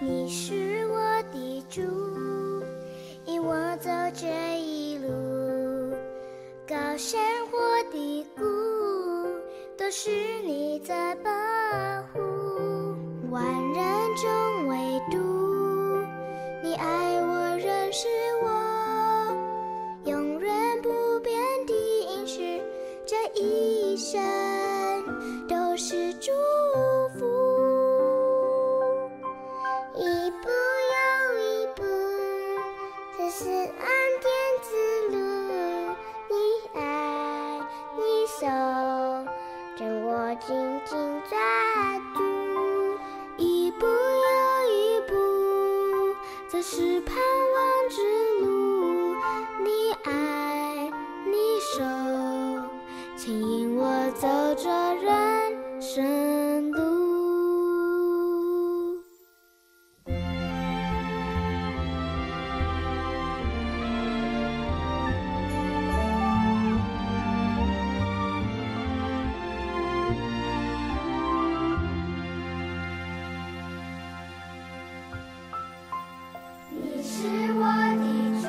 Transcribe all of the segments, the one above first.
你是我的主，引我走这一路，高山或低谷，都是你在保护。万人中唯独你爱我，认识我，永远不变的应许，这一生都是祝福。一步又一步，这是恩典之路，你爱你手将我紧紧抓住。一步又一步，这是盼望之路，你爱你手牵引我走这人生路。你是我的主，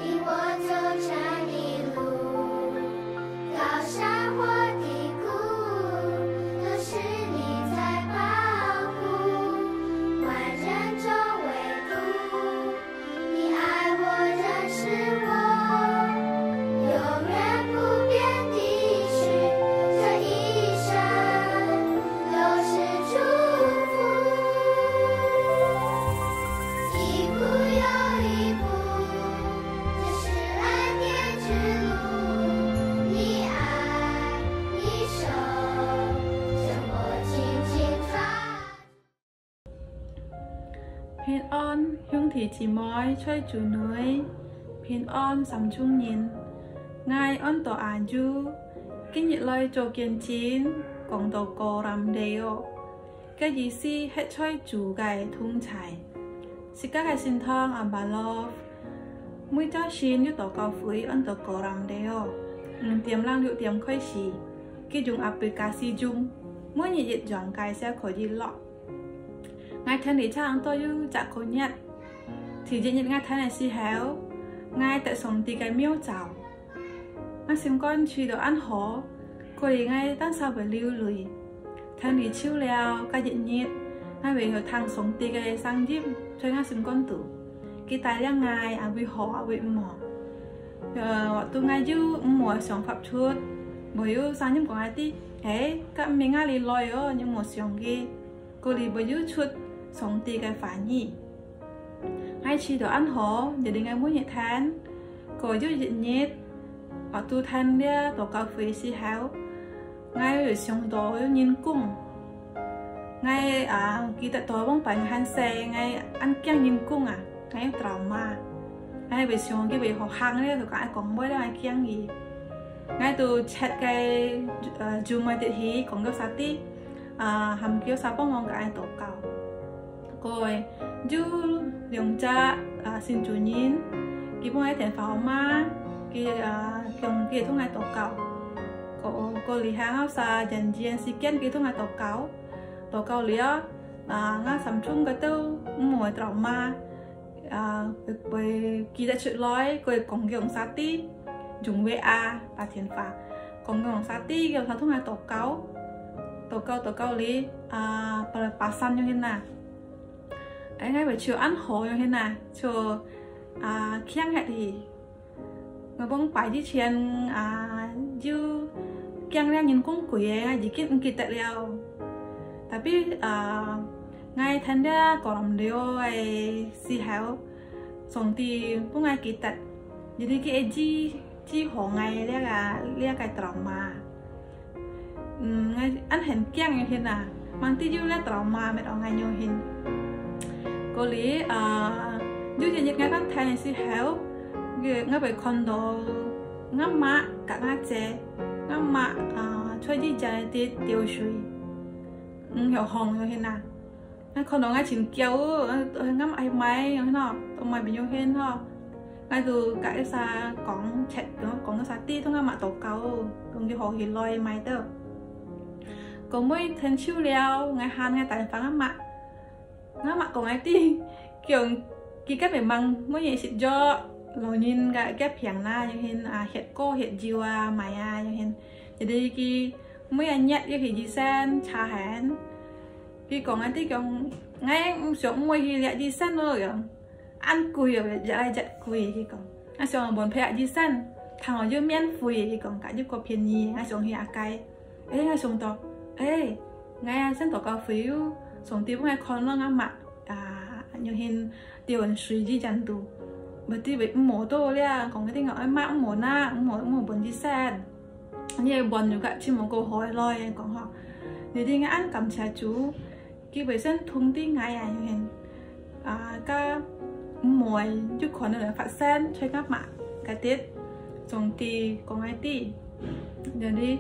引我走这一路，高山或低谷，都是你在保护。万人中唯独你爱我，认识我，永远不变的应许，这一生都是祝福。一步又一步，这是恩典之路，你爱你手将我紧紧抓。 Phiên on hương thị chỉ mói chơi chủ núi. Phiên on sắm chung nhìn ngay on tổ án du kinh nhiệt lời cho kiên chín còn tổ cổ rằm đều cái gì si hết chơi chủ gài thung chảy si các cái xin thong ở bà love mũi cho xin như tổ cầu phối on tổ cổ rằm đều tiềm lang liệu tiềm khơi xì cái dùng application dùng mỗi nhiệt nhiệt dọn cái sẽ khỏi đi lọ ngay thân để cho tôi yêu chả có nhận thì dĩ nhiên ngay thân này si héo ngay tại sống thì cái miêu chảo ngay xem con truy đồ ăn hổ cô đi ngay tan sao phải lưu lùi thân đi chiêu leo cái diện nhiệt ngay về hồi thang sống thì cái sang díp cho ngay xem con tử cái tài liang ngay à bị hổ à bị mỏ tôi ngay chứ mùa sống phạm chuột bởi yêu sang nhưng có ai tí thế các mình ngay lì lòi ở nhưng một sống kia cô đi bởi yêu chuột sống thì cái phải nhỉ ngay chỉ đồ ăn hổ để đến ngày muốn nhiệt than cô yêu diện nhiệt ở tu than đi tổ cà phê xí héo ngay ở sống đó nhìn cung ngay kỳ tại tối bóng bánh han xe ngay ăn kiêng nhìn cung ngay trauma ngay về sống cái về họ hàng đấy thì có ai còn mới ai kiêng gì ngay từ chat cái zoom mà tiệt hí còn cái sát tí hầm kêu sao bóng mong cái tổ cầu rồi du dùng cha xin chủ nhìn cái bóng ai thèn pháo mà cái cùng cái thông ngày tổ cầu cô lý hàng áo xa dần dần si kiến cái thông ngày tổ cầu lý ngã sắm chung cái tàu mùa trào ma bởi kỳ đã chịu lói cô còn cái sát tí dùng VA và thiền phá còn cái sát tí kiểu thông ngày tổ cầu lý bà săn như thế nào ấy ngay buổi chiều ăn hổ như thế nào chiều khiang hẹn thì người bông phải đi trên như kiang ra nhìn cũng quỷ ngay chỉ kiến kỳ tại leo tapi ngay thân ra còn điều ai si héo sống thì cũng ngay kỳ tại jadi cái chi hổ ngày lia cái trauma ngay ăn hẹn kiang như thế nào mang tí yêu là trauma mẹ đó ngay nhiều hình cô lý như thế ngay các thay này si héo ngay về condo ngắm mạ cả ngã chế ngắm mạ chơi đi chơi đi tiêu suy hiểu hồng như thế nào ngay condo ngay chỉnh kéo ngắm ai máy như thế nào tụi mày bị như thế nào ngay từ cái xa còn chạy còn cái xa tí thôi ngắm mạ tổ cầu còn cái hồ thì lôi máy tơ còn mới thêm chiêu leo ngay han ngay tại phá ngắm mạ ngã mặt còn ai ti kiểu kỳ cách memang mỗi ngày xịt do lo nhìn cái phiền na như hình hiện cô hiện diều mày như hình jadi kỳ mỗi anh nhặt cái gì sen trà hẹn kỳ còn ai ti kiểu ngay xuống mua gì lại gì sen rồi ăn cùi rồi lại giật cùi kỳ còn anh xuống bồn phèn gì sen thằng ở dưới miên phùi kỳ còn cả dưới có phiền gì anh xuống hiện cái ấy anh xuống to ấy ngay sen to cà phê xuống tiếp ngay con nó ngã mặt như hình điều anh suy gì chẳng đủ bởi vì bị mổ tôi là còn cái tiếng gọi mã mổ na mổ bồn gì sen như bồn juga chỉ một câu hỏi lôi còn họ thì đi ăn cầm trà chú khi bởi dân thông tin ngay như hình các mồi chút còn là phát sen chơi các mạng cái tiết trong thì còn ai tí jadi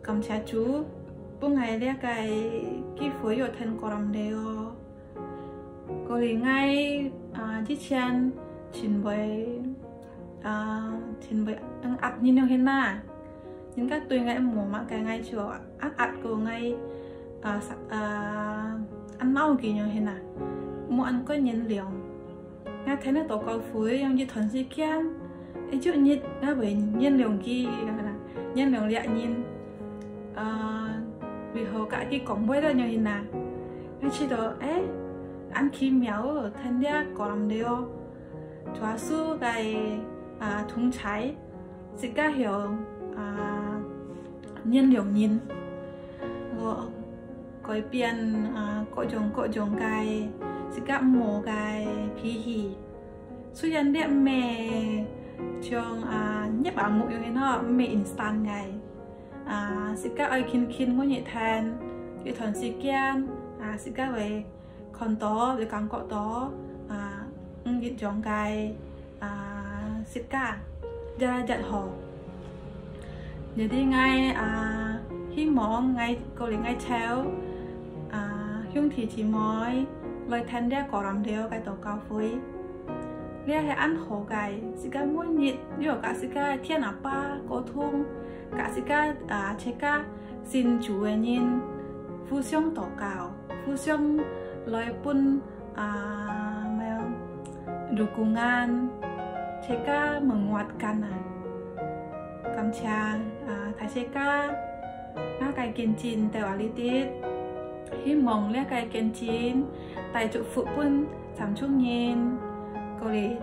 cầm trà chú bữa ngày đây cái phối ở thân còn đều có lý ngay chiếc chân trình bày ăn ắt như nào hết na những các tôi ngay mổ mà cái ngay chưa ăn ắt của ngay ăn mau kỳ nhau hết na mua ăn có nhân liệu ngay thấy nó tổ cao phối yang như thuần si kian ấy chút nhiệt nó bởi nhân liệu kỳ nhân liệu lẹ nhìn vì họ cả cái cổng bơi đó nhau hết na cái chỉ đó ấy ăn khí méo ở thân đĩa có làm điều chua su cái thùng trái sẽ cả hiểu nhiên liệu nhìn rồi coi biển có trồng cái sẽ cả mổ cái phi hì suy nhân đĩa mẹ trong nhấp bảo mụ như nó mẹ instant này sẽ cả ai kin có nhẹ than cái thuần si kian sẽ cả về còn đó về càng cọ đó dịch chọn cái xịt cả ra giật hồ giờ đi ngay khi món ngay cô liền ngay chéo hương thì chỉ mói lời thanh đeo có làm đều cái tổ cao phối lia hay ăn hồ cái xịt cả muôn nhiệt nhiều cả xịt cả thiên à ba có thung cả xịt cả chế cả xin chủ nhìn phu xương tổ cao phu xương lời pun dukungan Ceka menguatkan kamcha thai Ceka cái kiên chín tại quality hy vọng là cái kiên chín tại chỗ phụ pun sắm chung nhìn có lẽ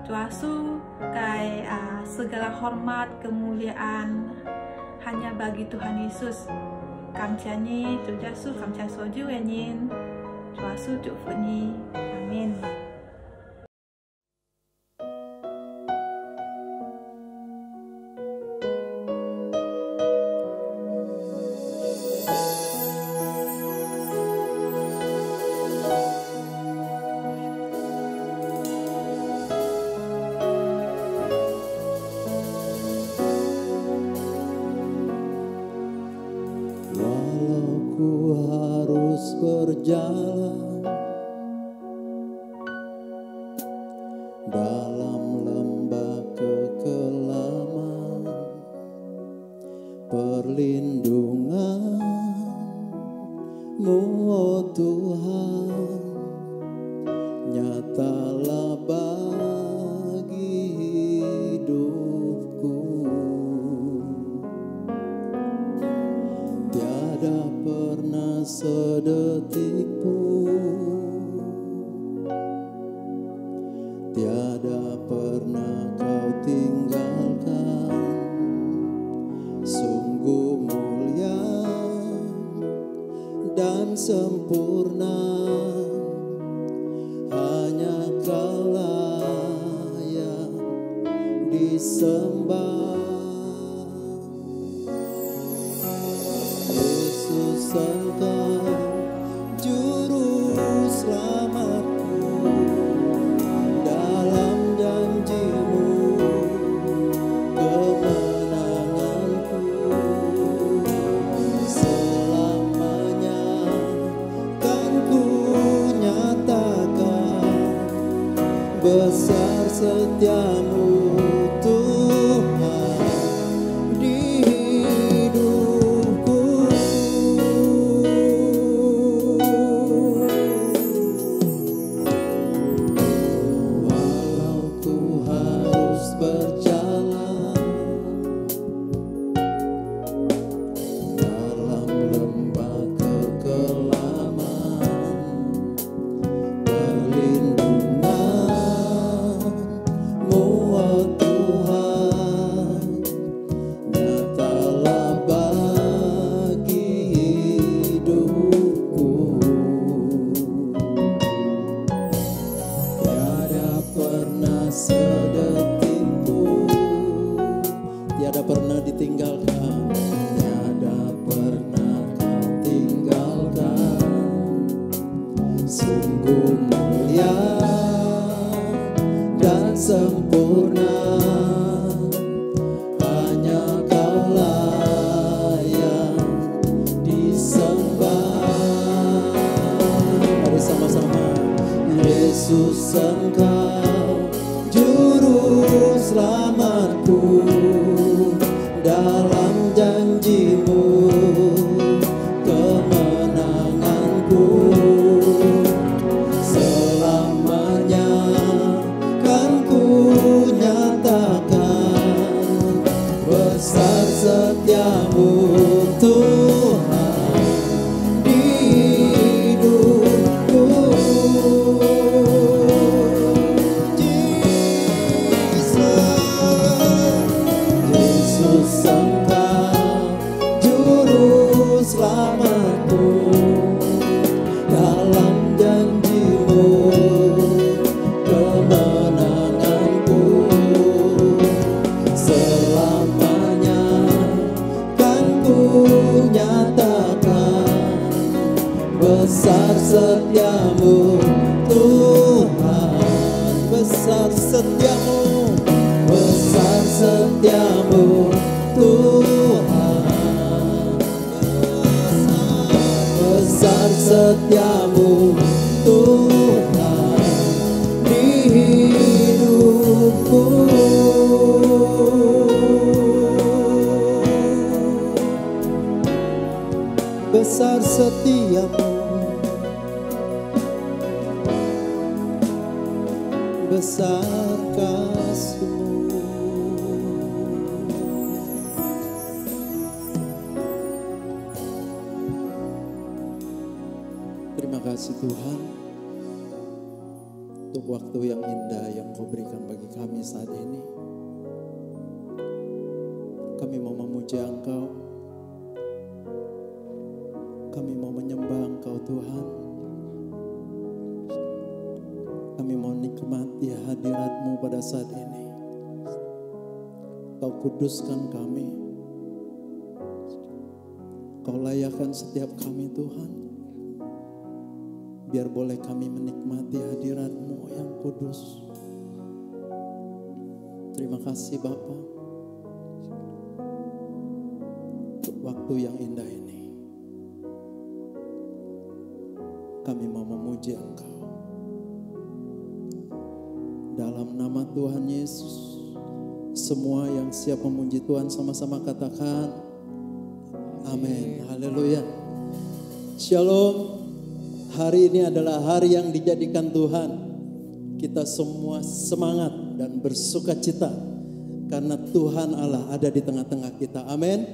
chua su cái segala hormat kemuliaan hanya bagi Tuhan Yesus kamcha ni juga su kamcha soju nhìn chua su chúc phúc nhi amen. Berjalan dalam lembah kekelaman, perlindungan-Mu, oh Tuhan, nyatalah bagi hidupku. Tiada pernah sedetik pun, tiada pernah Kau tinggalkan. Sungguh mulia dan sempurna, hanya Kaulah yang disembah. Yesus, Engkau juru selamatku, dalam janji-Mu kemenanganku. Selamanya kan ku nyatakan besar setia-Mu Tuhan di hidupku. Yesus Engkau Juru Selamatku, dalam janji-Mu kemenanganku. Selamanya kan ku nyatakan besar setia-Mu Tuhan di hidupku. Yesus Engkau Juru Selamatku, dalam janji-Mu kemenanganku. Selamanya kan ku nyatakan besar setia-Mu Tuhan, besar setia-Mu, besar setia-Mu Tuhan, besar setia-Mu Tuhan di hidupku. Besar setia-Mu, besar kasih-Mu. Terima kasih Tuhan untuk waktu yang indah yang Kau berikan bagi kami saat ini. Kami mau memuji Engkau, kami mau menyembah Engkau Tuhan. Kami mau nikmati hadirat-Mu pada saat ini. Kau kuduskan kami, Kau layakkan setiap kami Tuhan, biar boleh kami menikmati hadirat-Mu yang kudus. Terima kasih Bapa untuk waktu yang indah ini. Kami mau memuji Engkau. Dalam nama Tuhan Yesus, semua yang siap memuji Tuhan sama-sama katakan amin. Haleluya. Shalom. Hari ini adalah hari yang dijadikan Tuhan. Kita semua semangat dan bersuka cita karena Tuhan Allah ada di tengah-tengah kita. Amin.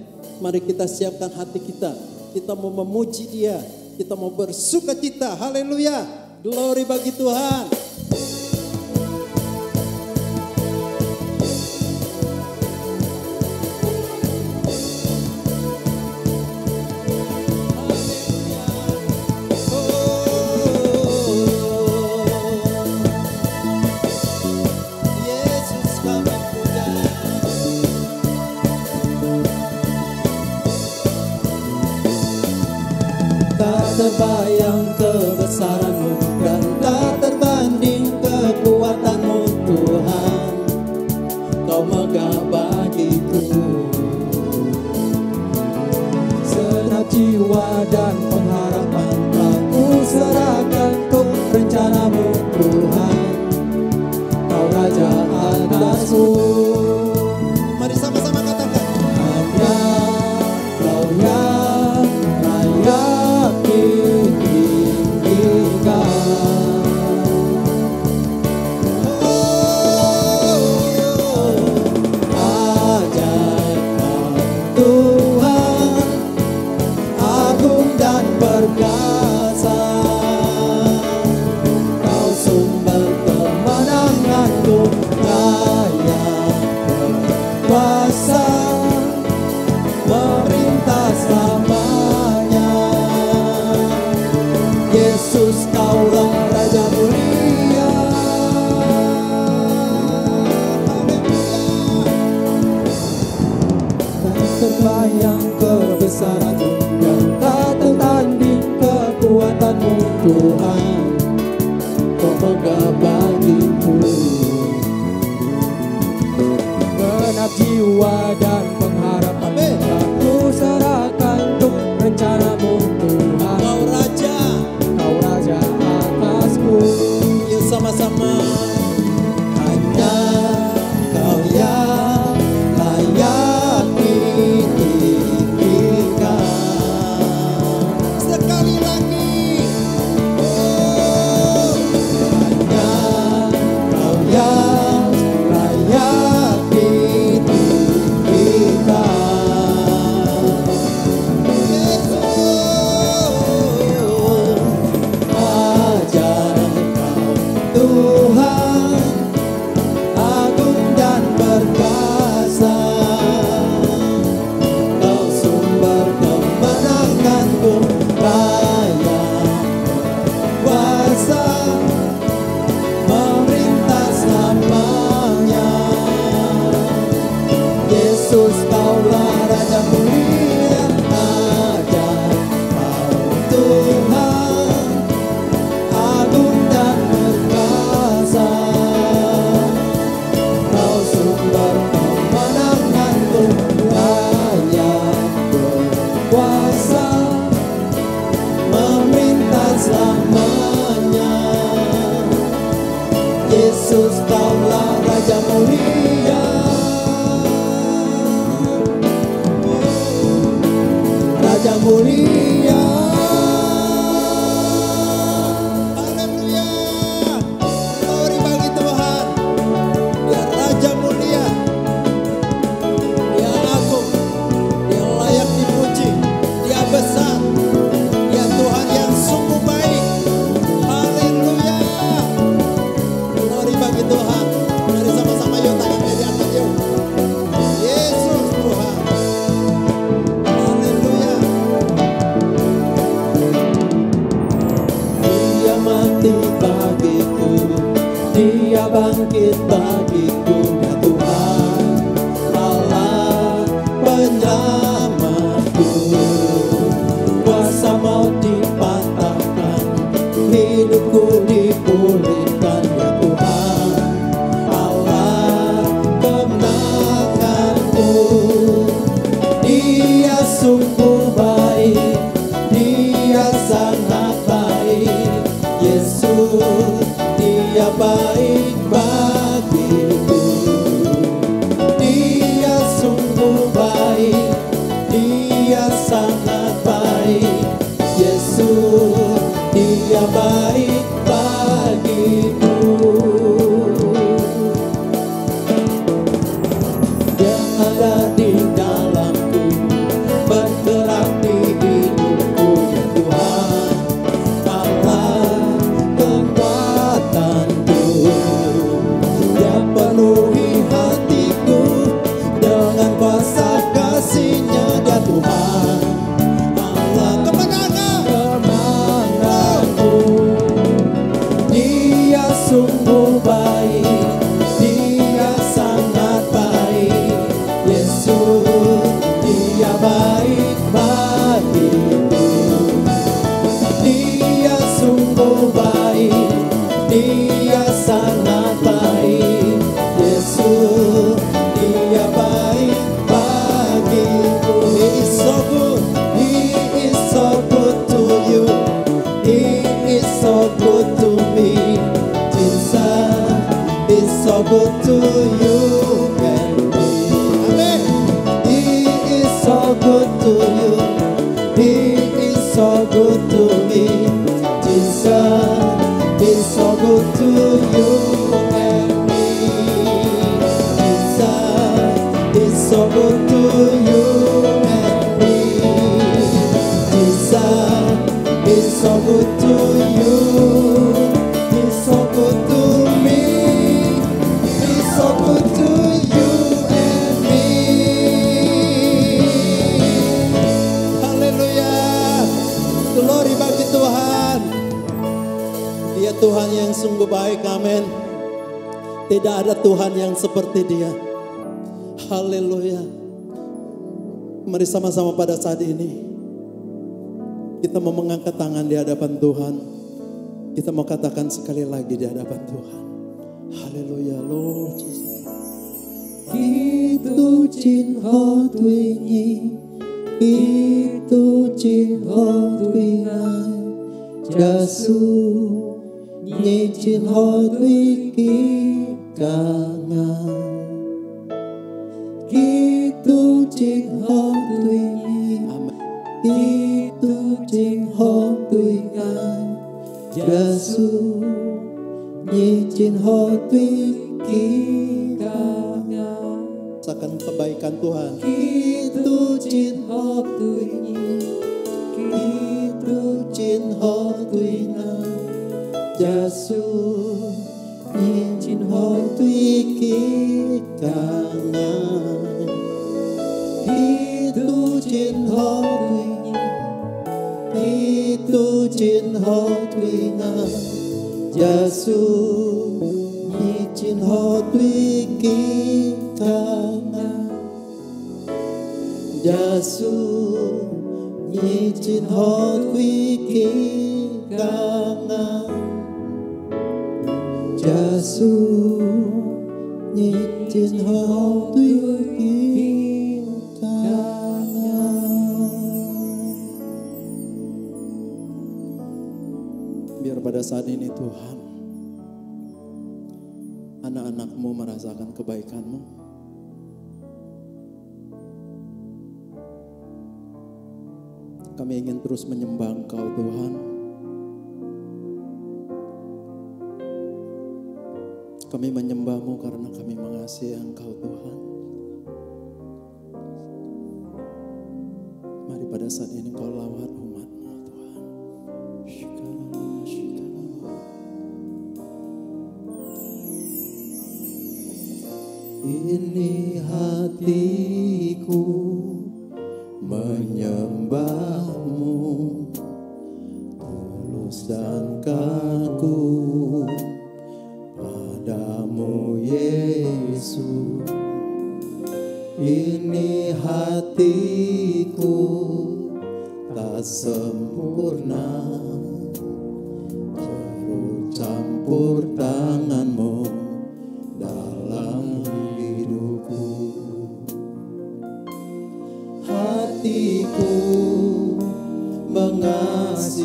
Mari kita siapkan hati kita. Kita mau memuji Dia. Kita mau bersuka cita. Haleluya. Glory bagi Tuhan. Terbayang kebesaran-Mu dan tak tertanding kekuatan-Mu Tuhan. Kau megah bagiku segenap jiwa dan pengharapan, aku serahkan untuk rencana-Mu Tuhan. Kau Raja atasku. Mari sama-sama katakan hanya Kau yang layak ditinggikan. Ajaib Tuhan, agung dan perkasa. Kau sumber kemenanganku, layak berkuasa, memerintah selamanya. Yesus, Kaulah Raja mulia. Tak terbayang kebesaran-Mu dan tak tertanding kekuatan-Mu Tuhan. Kau megah bagiku genap jiwa dan pengharapan, aku serahkan untuk rencana-Mu Tuhan. Kau Raja atasku. Yuk sama-sama bangkit bagiku, ya Tuhan Allah penyelamatku. Kuasa maut dipatahkan, hidupku dipulihkan, ya Tuhan Allah kemenanganku. Dia sungguh baik, Dia sangat baik, Yesus Dia baik bagiku. Dia sungguh baik, Dia sangat baik, Yesus Dia baik bagiku. Dia ada di dalamku, bergerak di hidupku, ya Tuhan Allah kekuatanku. Dia penuhi hatiku dengan kuasa kasih-Nya, ya Tuhan Allah kemenanganku. Dia sungguh baik, Dia sangat baik, Yesus Dia baik bagiku. Dia sungguh baik, Dia sangat baik, Yesus Dia baik bagiku. He is so good, He is so good to you, He is so good to me. Jesus is so good to you and me. Amen. He is so good to you, He is so good to me. Jesus is so good to you and me. Jesus is so good to you and me. Jesus is so good to you. He's so good to me. He's so good to you and me. Haleluya. Glory bagi Tuhan. Dia Tuhan yang sungguh baik. Amin. Tidak ada Tuhan yang seperti Dia. Haleluya. Mari sama-sama pada saat ini kita mau mengangkat tangan di hadapan Tuhan. Kita mau katakan sekali lagi di hadapan Tuhan. Haleluya, Lord Jesus. Itu Jin Ho Tui Nhi, itu Jin Ho Tui Ngai, Giêsu Nhi Jin Ho Tui Ki Ca Ngai. Itu Jin Ho Tui Nhi, itu Jin Ho Tui Ngai, Giêsu Nhi Jin Ho Tui Ki Ca Ngai. Rasakan kebaikan Tuhan. Itu Jin Ho Tui Nhi, itu Jin Ho Tui Ngai, Giêsu Nhi Jin Ho Tui Ki Ca Ngai. Itu Jin Ho Tui Nhi, itu Jin Ho Tui Ngai, Giêsu Nhi Jin Ho Tui Ki Ca Ngai. Giêsu Nhi Jin Ho Tui Ki Ca Ngai. Giêsu Nhi Jin Ho Tui Ki Ca Ngai. Biar pada saat ini Tuhan, anak-anak-Mu merasakan kebaikan-Mu. Kami ingin terus menyembah Engkau Tuhan. Kami menyembah-Mu karena kami mengasihi Engkau Tuhan. Mari pada saat ini Engkau lawat umat-Mu Tuhan. Ini hatiku menyembah-Mu, tulus dan kaku padamu Padamu Yesus, ini hatiku tak sempurna, turut campur tangan-Mu dalam hidupku. Hatiku mengasihi-Mu,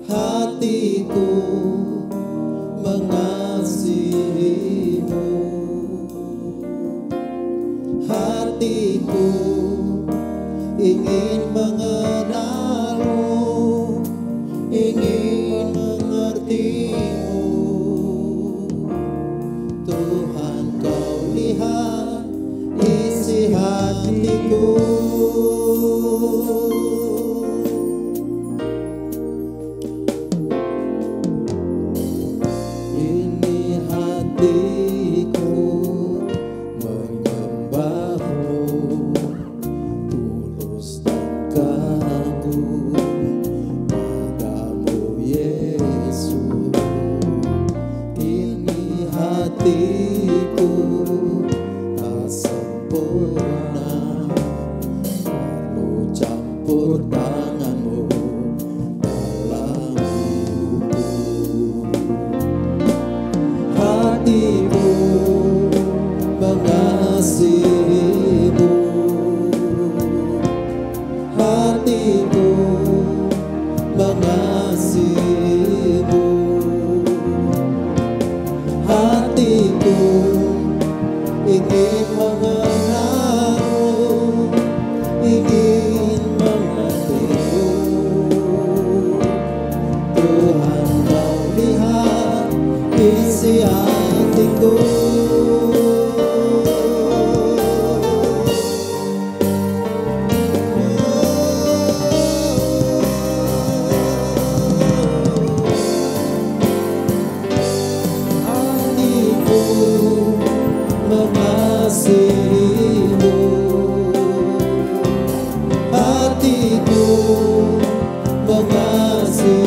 hatiku mengasihi-Mu, hatiku ingin mengenal-Mu, ingin mengerti-Mu. Tuhan, Kau lihat isi hatiku. Ini hatiku menyembah-Mu, tulus dan kagum padamu Yesus. Ini hatiku tak sempurna, perlu campur tangan-Mu dalam hidupku. Hatiku mengasihi-Mu, hatiku mengasihi-Mu, hatiku ingin mengenal-Mu, ingin mengerti-Mu. Tuhan, Kau lihat isi hatiku. Hatiku mengasihi-Mu, hatiku mengasihi-Mu,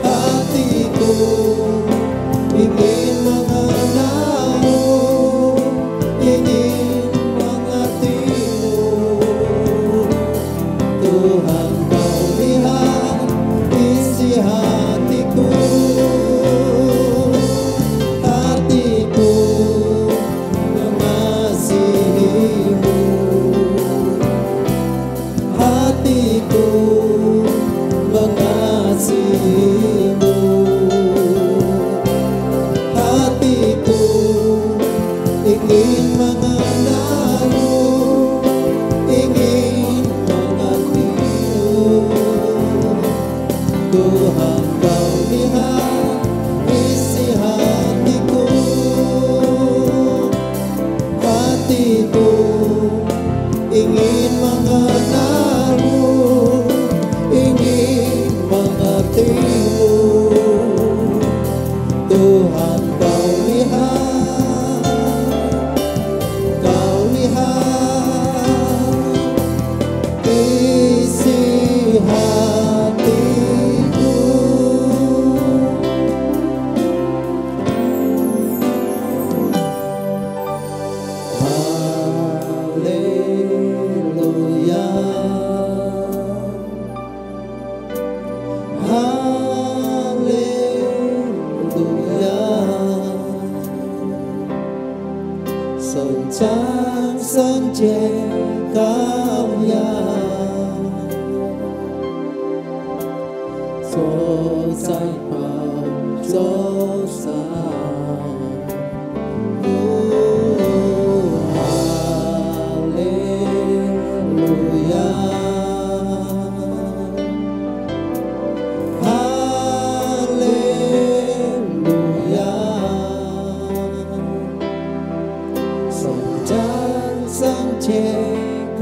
hatiku ingin mengenal-Mu, ingin mengerti-Mu. Tuhan, Kau lihat isi hatiku. Hatiku mengasihi-Mu, hatiku mengasihi-Mu, hatiku ingin mengenal-Mu, ingin mengerti-Mu. Tuhan, Kau lihat isi hatiku. Hatiku ingin mengenal-Mu, ingin mengerti-Mu. Tuhan, Kau lihat, Kau lihat isi hatiku. Haleluya, haleluya. Senchang senje Kau ya, so zai bao zhou san. Haleluya, haleluya. Senchang senje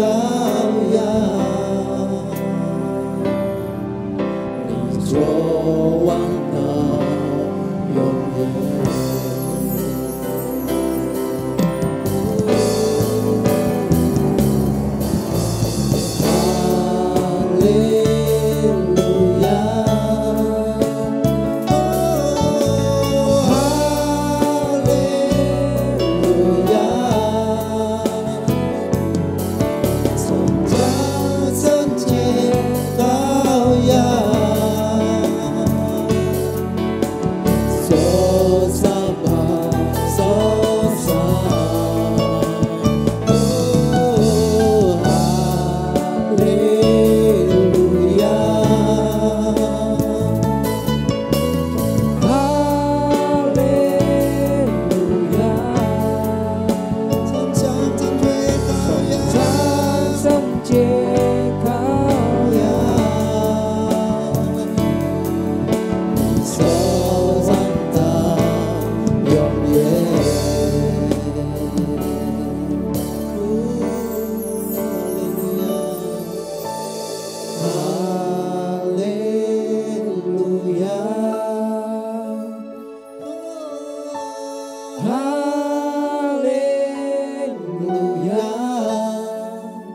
Kau ya,你做王道永远。哈利路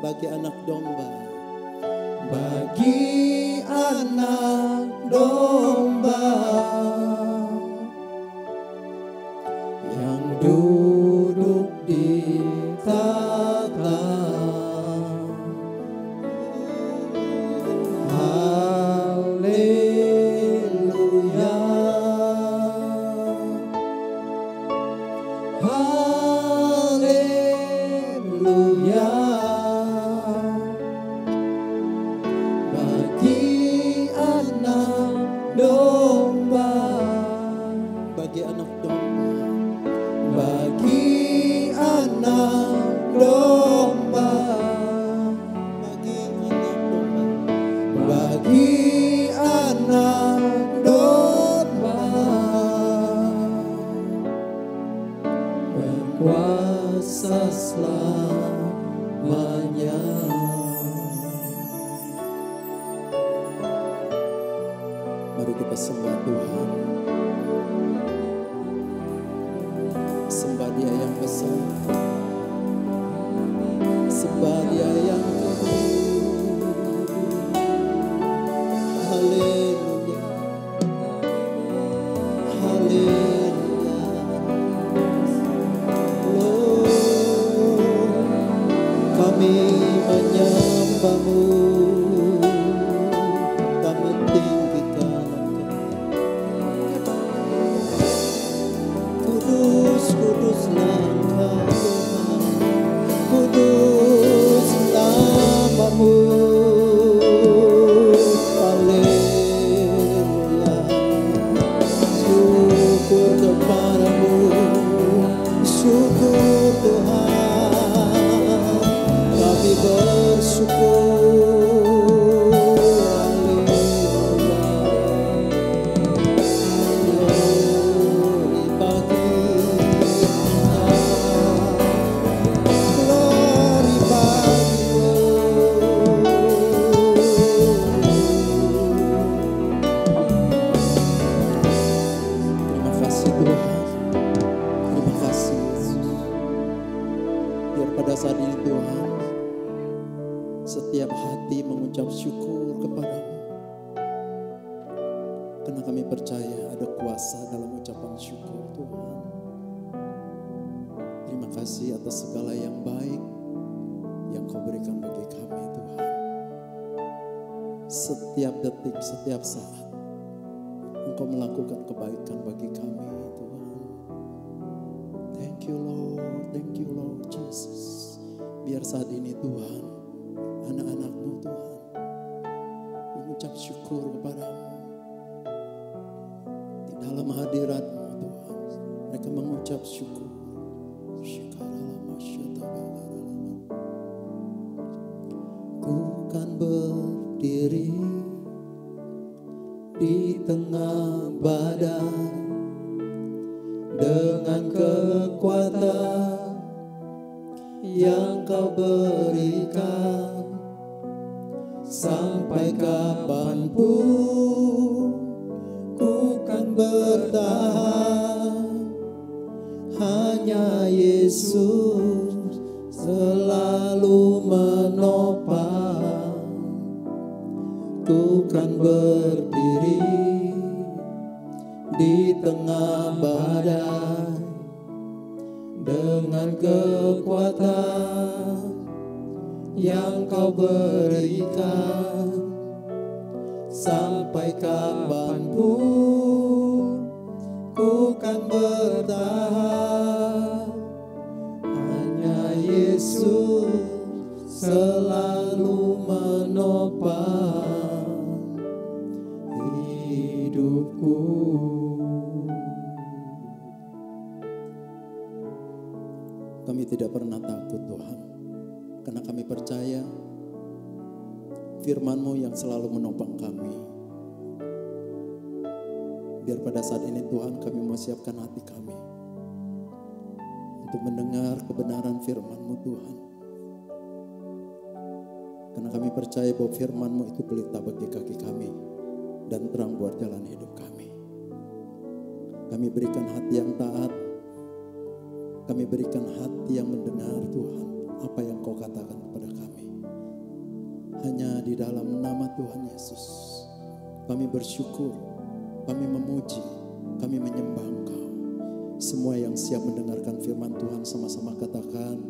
bagi anak domba. Bagi anak domba yang duduk di tahta. Haleluya, haleluya. Bagi anak domba, Bagi anak domba, bagi anak domba, bagi anak domba, bagi anak domba, berkuasa selamanya. mari kita sembah Tuhan. Sembah Dia yang besar, sembah Dia yang agung. Haleluya, haleluya. Lord, kami menyembah-Mu, kami tinggikan Engkau. Kudus, kuduslah Engkau Tuhan, kudus nama-Mu. Haleluya, syukur kepada-Mu, syukur Tuhan, kami bersyukur. Haleluya, glory bagi glory bagi-Mu. Terima kasih Tuhan, terima kasih Yesus. Biar pada saat ini Tuhan, setiap hati mengucap syukur kepada-Mu. Karena kami percaya ada kuasa dalam ucapan syukur Tuhan. Terima kasih atas segala yang baik yang Kau berikan bagi kami Tuhan. Setiap detik, setiap saat Engkau melakukan kebaikan bagi kami Tuhan. Thank you Lord Jesus. Biar saat ini Tuhan, anak-anak-Mu Tuhan mengucap syukur kepada-Mu. Di dalam hadirat-Mu Tuhan, mereka mengucap syukur. Ku kan berdiri di tengah badai dengan kekuatan yang Kau berikan. Sampai kapanpun ku kan bertahan. Hanya Yesus selalu menopang. Ku kan berdiri di tengah badai dengan kekuatan yang Kau berikan. Sampai kapanpun ku kan bertahan. Hanya Yesus selalu menopang hidupku. Kami tidak pernah takut Tuhan, karena kami percaya firman-Mu yang selalu menopang kami. Biar pada saat ini Tuhan, kami mau siapkan hati kami untuk mendengar kebenaran firman-Mu Tuhan. Karena kami percaya bahwa firman-Mu itu pelita bagi kaki kami dan terang buat jalan hidup kami. Kami berikan hati yang taat, kami berikan hati yang mendengar Tuhan apa yang Kau katakan kepada kami. hanya di dalam nama Tuhan Yesus. Kami bersyukur, kami memuji, kami menyembah Engkau. Semua yang siap mendengarkan firman Tuhan sama-sama katakan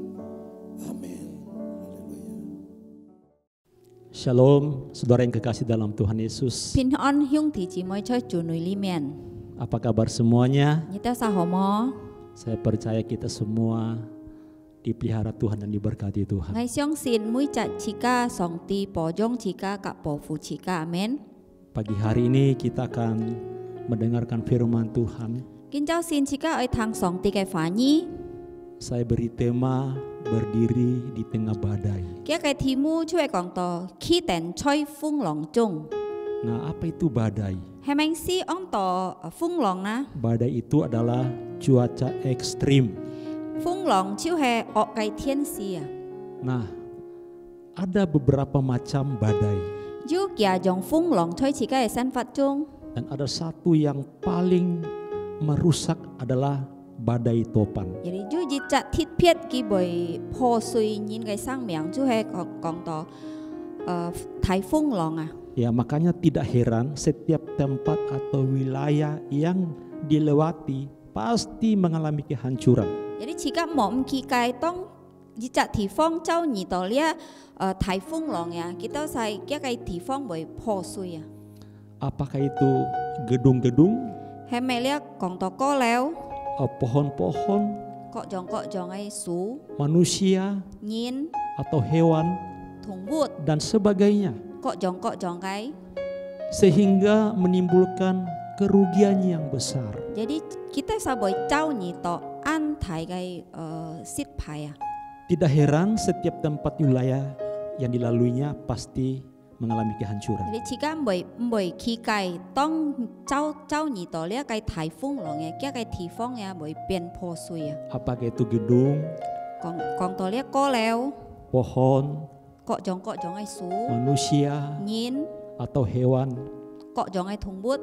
amin. Haleluya. Shalom, saudara yang kekasih dalam Tuhan Yesus. 平安兄弟姊妹在主內裡面， Apa kabar semuanya? 你哋實好麼？ Saya percaya kita semua dipelihara Tuhan dan diberkati Tuhan. 我相信每隻自家上帝保障自家及保護自家，阿們。 Pagi hari ini kita akan mendengarkan firman Tuhan. 今朝先自家愛聽上帝嘅話語， Saya beri tema berdiri di tengah badai. 今日嘅題目就係講到起定在風浪中， Nah, apa itu badai? 係咪是講到風浪呢？ Badai itu adalah cuaca ekstrim. 風浪就係惡嘅天氣啊， Nah, ada beberapa macam badai 有幾種風浪在自家嘅生活中， dan ada satu yang paling merusak adalah badai topan. 而你有一隻鐵片佢會破碎人嘅生命，就係講到颱風浪啊。 Ya, makanya tidak heran setiap tempat atau wilayah yang dilewati pasti mengalami kehancuran. 有啲自家冇咁奇怪，當一隻地方走遇到呢颱風浪呀，佢都係一個地方會破碎啊。 Apakah itu gedung-gedung, 係咪呢講到高樓、 pohon-pohon, 各種各種嘅樹、 manusia 人、 atau hewan 動物、 dan sebagainya, 各種各種嘅， sehingga menimbulkan kerugian yang besar. jadi kita sa會走遇到安泰嘅失敗啊。 Tidak heran setiap tempat wilayah yang dilaluinya pasti mengalami kehancuran. 你自家唔會奇怪，當走遇到呢一個颱風浪嘅一個地方呀，會變破碎啊。 Apakah itu gedung, 講到呢高樓、 pohon, 各種各種嘅樹、 manusia 人、 atau hewan, 各種嘅動物。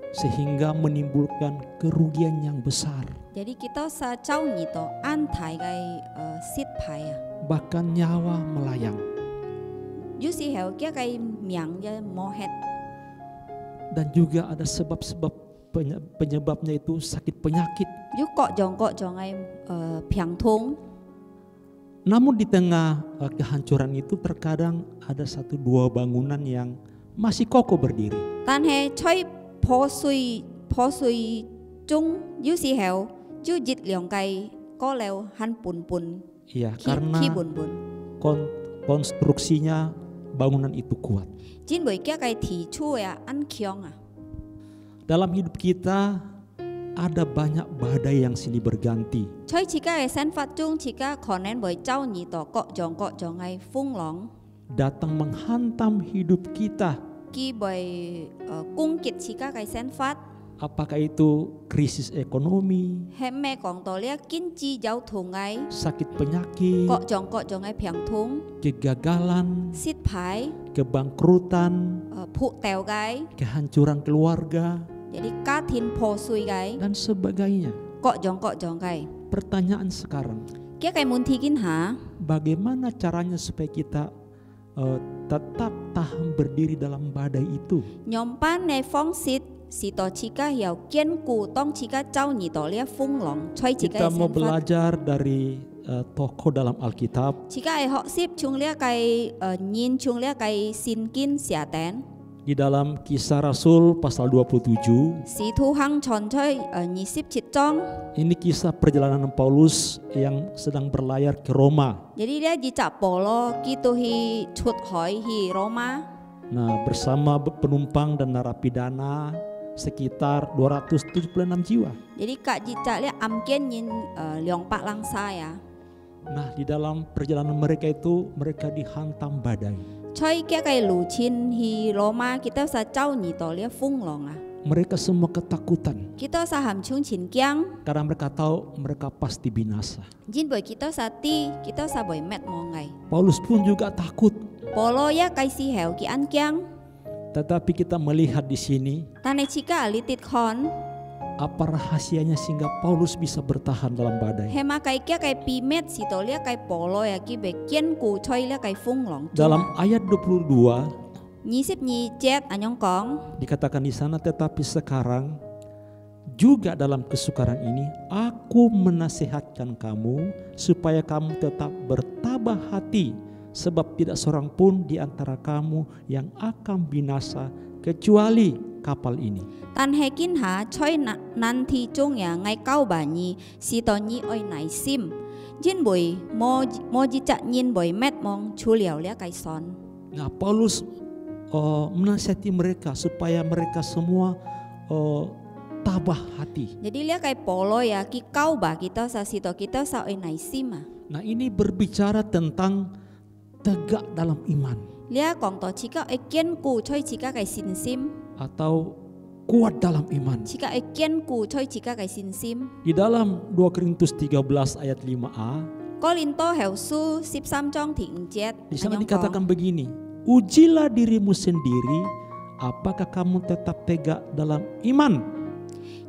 sehingga menimbulkan kerugian yang besar, Jadi kita sa走遇到安泰嘅失敗啊， bahkan nyawa melayang. 有時候一個命嘅冇hết， Dan juga ada sebab-sebab penyebabnya itu sakit penyakit. 有各種各種嘅病痛。 Namun di tengah kehancuran itu terkadang ada satu dua bangunan yang masih kokoh berdiri. 但係在破碎中，有時候就一兩個高樓很半半， Ya, 起 karena 半半， konstruksinya bangunan itu kuat. 因為一個提出呀安強啊。 Dalam hidup kita ada banyak badai yang silih berganti. 在自家嘅生活中，自家可能會走遇到各種各種嘅風浪， Datang menghantam hidup kita. 佢會攻擊自家嘅生活。 Apakah itu krisis ekonomi, 係咩講到呢？經濟有痛嘅 sakit penyakit, 各種嘅病痛、 kegagalan, 失敗、 kebangkrutan, 破掉嘅， kehancuran keluarga, 有啲家庭破碎嘅， dan sebagainya. 各種嘅。 Pertanyaan sekarang, 一個問題見下， bagaimana caranya supaya kita tetap tahan berdiri dalam badai itu? 用班嘅方式使到自家有堅固，當自家走遇到呢一風浪，在自己 Kita 嘅 mau 生活， belajar dari tokoh dalam Alkitab. 自家係學習從呢一個人從呢一個聖經寫定。 Di dalam Kisah Rasul pasal 27, 使徒行傳出27章， ini kisah perjalanan Paulus yang sedang berlayar ke Roma. jadi dia dicap Paulo gitu hi出海去羅馬， Nah, bersama penumpang dan narapidana sekitar 276 jiwa. jadi kak dicap dia amken yin 200 saya， Nah, di dalam perjalanan mereka itu mereka dihantam badai. 在嘅個路程去羅馬，佢都實走遇到呢風浪啊， Mereka semua ketakutan 佢都實含衝前驚， karena mereka tahu mereka pasti binasa. 因為佢都實知，佢都實會滅亡嘅。 Paulus pun juga takut. 保羅一個時候佢安驚， Tetapi kita melihat di sini 但係自家你跌看， Apa rahasianya sehingga Paulus bisa bertahan dalam badai? Hema kai kia kai pimet si to lia kai polo ya ki be kiên cù choi lia kai phung long. Dalam ayat 22 22 jet anyong kong. dikatakan di sana, tetapi sekarang juga dalam kesukaran ini aku menasihatkan kamu supaya kamu tetap bertabah hati, sebab tidak seorang pun di antara kamu yang akan binasa kecuali kapal ini. Tan he kin ha choi nan thi chung ya ngai kau ba nhi si to nhi oi nai sim. Jin bui mo ji cha nyin bui met mong chu liao lia kai son. Nah, Paulus menasihati mereka supaya mereka semua tabah hati. Jadi lia kai polo ya ki kau ba kita sa si to kita sa oi nai sim ah. Nah, ini berbicara tentang tegak dalam iman Lia kong to chika oi kiên cù choi chika kai sin sim. atau kuat dalam iman. Chika oi kiên cù choi chika kai sin sim. Di dalam 2 Korintus 13 ayat 5a, Korinto heo su 13 trong thì jet. di sana dikatakan begini, ujilah dirimu sendiri, apakah kamu tetap tegak dalam iman.